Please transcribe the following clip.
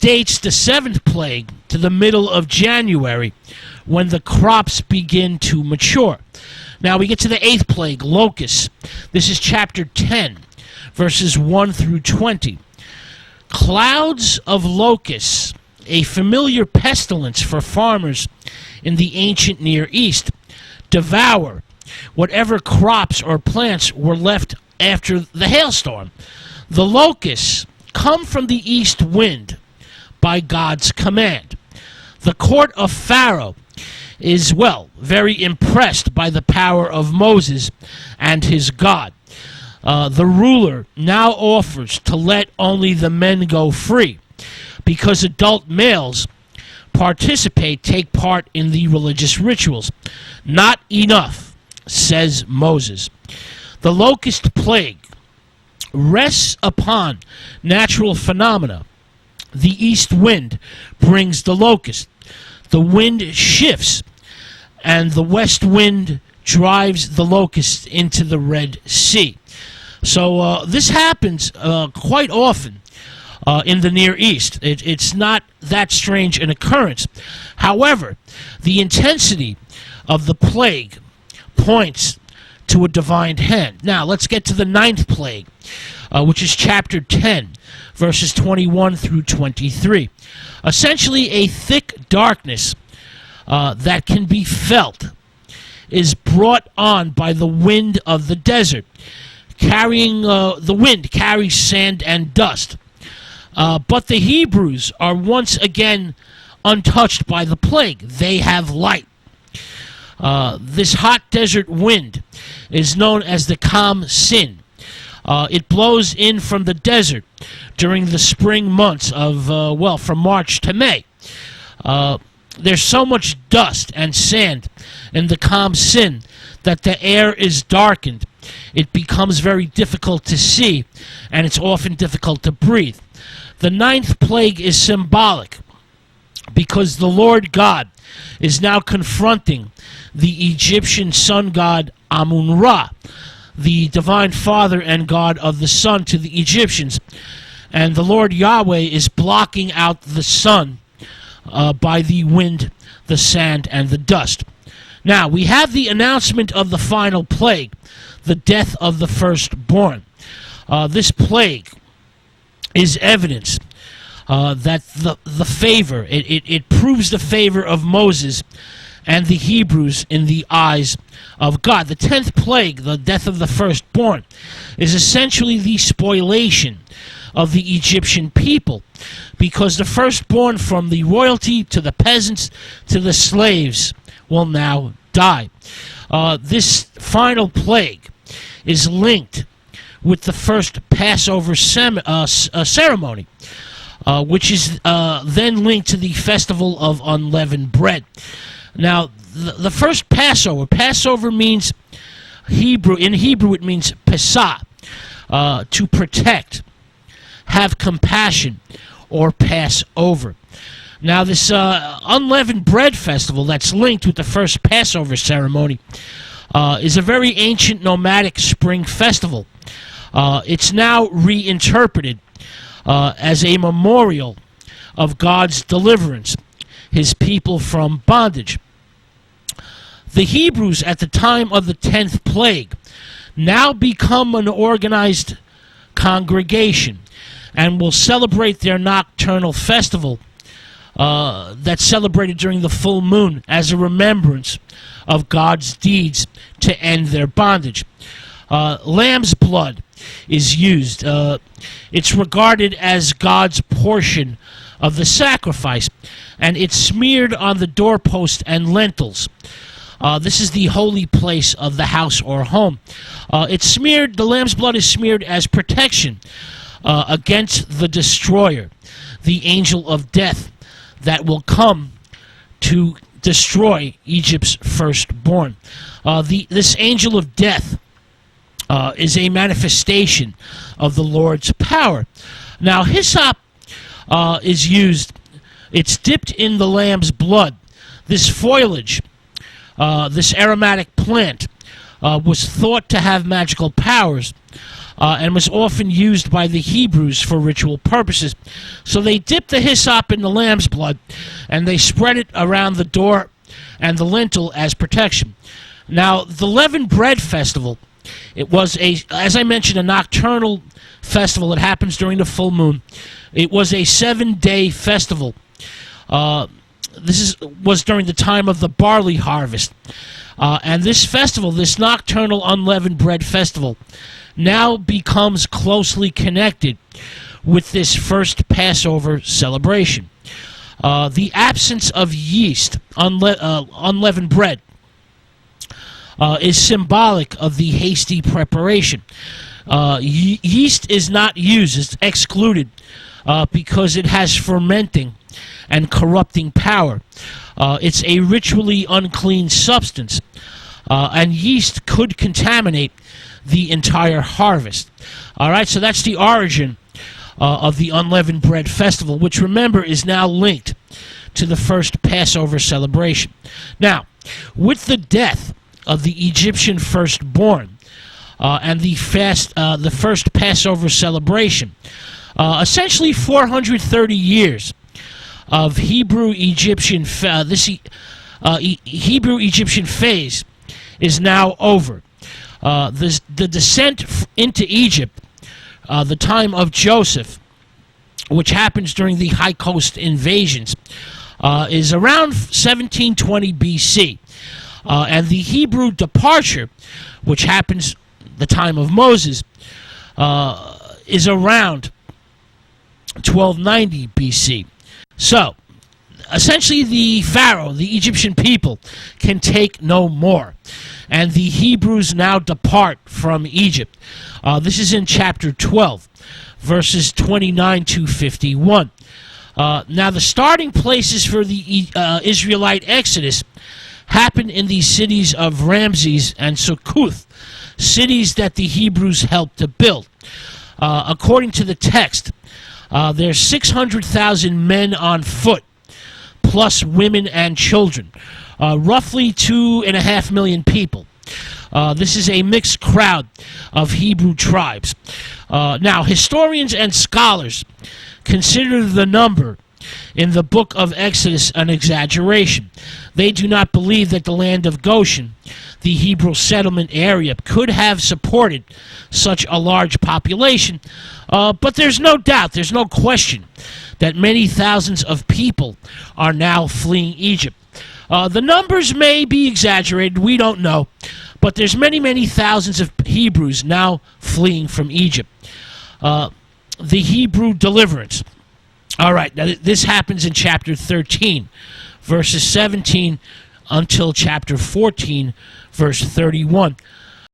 dates the 7th plague to the middle of January, when the crops begin to mature. Now we get to the 8th plague, locusts. This is chapter 10, verses 1 through 20. Clouds of locusts, a familiar pestilence for farmers in the ancient Near East, devour whatever crops or plants were left after the hailstorm. The locusts come from the east wind by God's command. The court of Pharaoh is, very impressed by the power of Moses and his God. The ruler now offers to let only the men go free, because adult males take part in the religious rituals. Not enough, says Moses. The locust plague rests upon natural phenomena. The east wind brings the locust. The wind shifts, and the west wind drives the locust into the Red Sea. So this happens quite often in the Near East. It's not that strange an occurrence. However, the intensity of the plague points to a divine hand. Now, let's get to the 9th plague, which is chapter 10, verses 21 through 23. Essentially, a thick darkness that can be felt is brought on by the wind of the desert. The wind carries sand and dust. But the Hebrews are once again untouched by the plague. They have light. This hot desert wind is known as the Kam Sin. It blows in from the desert during the spring months of, from March to May. There's so much dust and sand in the Kam Sin that the air is darkened. It becomes very difficult to see, and it's often difficult to breathe. The 9th plague is symbolic because the Lord God is now confronting the Egyptian sun god Amun-Ra, the divine father and god of the sun to the Egyptians. And the Lord Yahweh is blocking out the sun by the wind, the sand, and the dust. Now, we have the announcement of the final plague, the death of the firstborn. This plague is evidence that the favor, it proves the favor of Moses and the Hebrews in the eyes of God. The 10th plague, the death of the firstborn, is essentially the spoliation of the Egyptian people, because the firstborn, from the royalty to the peasants to the slaves, will now die. This final plague is linked with the first Passover ceremony, which is then linked to the festival of unleavened bread. Now, the first Passover means in Hebrew it means pesah, to protect, have compassion, or pass over. Now, this unleavened bread festival that's linked with the first Passover ceremony is a very ancient nomadic spring festival. It's now reinterpreted as a memorial of God's deliverance, his people from bondage. The Hebrews at the time of the 10th plague now become an organized congregation and will celebrate their nocturnal festival that's celebrated during the full moon as a remembrance of God's deeds to end their bondage. Lamb's blood is used. It's regarded as God's portion of the sacrifice, and it's smeared on the doorpost and lintels. This is the holy place of the house or home. The lamb's blood is smeared as protection against the destroyer, the angel of death that will come to destroy Egypt's firstborn. This angel of death is a manifestation of the Lord's power. Now, hyssop is used. It's dipped in the lamb's blood. This foliage, this aromatic plant, was thought to have magical powers. and was often used by the Hebrews for ritual purposes. So they dipped the hyssop in the lamb's blood, and they spread it around the door and the lintel as protection. Now, the leavened bread festival, it was, as I mentioned, a nocturnal festival that happens during the full moon. It was a 7-day festival. This was during the time of the barley harvest. And this festival, this nocturnal unleavened bread festival, now becomes closely connected with this first Passover celebration. The absence of yeast, unleavened bread, is symbolic of the hasty preparation. Yeast is not used, it's excluded, because it has fermenting and corrupting power. It's a ritually unclean substance, and yeast could contaminate the entire harvest. All right, so that's the origin of the unleavened bread festival, which, remember, is now linked to the first Passover celebration. Now, with the death of the Egyptian firstborn and the first Passover celebration, essentially 430 years of Hebrew-Egyptian Hebrew-Egyptian phase is now over. The descent into Egypt, the time of Joseph, which happens during the High Coast invasions, is around 1720 BC. And the Hebrew departure, which happens the time of Moses, is around 1290 BC. So, essentially, the Pharaoh, the Egyptian people, can take no more. And the Hebrews now depart from Egypt. This is in chapter 12, verses 29 to 51. Now, the starting places for the Israelite exodus happened in the cities of Ramses and Succoth, cities that the Hebrews helped to build. According to the text, there's 600,000 men on foot, plus women and children, roughly 2.5 million people. This is a mixed crowd of Hebrew tribes. Now, historians and scholars consider the number in the book of Exodus an exaggeration. They do not believe that the land of Goshen, the Hebrew settlement area, could have supported such a large population, but there's no doubt, there's no question that many thousands of people are now fleeing Egypt. The numbers may be exaggerated, we don't know, but there's many, many thousands of Hebrews now fleeing from Egypt. The Hebrew deliverance. All right, now this happens in chapter 13, verses 17 until chapter 14, verse 31.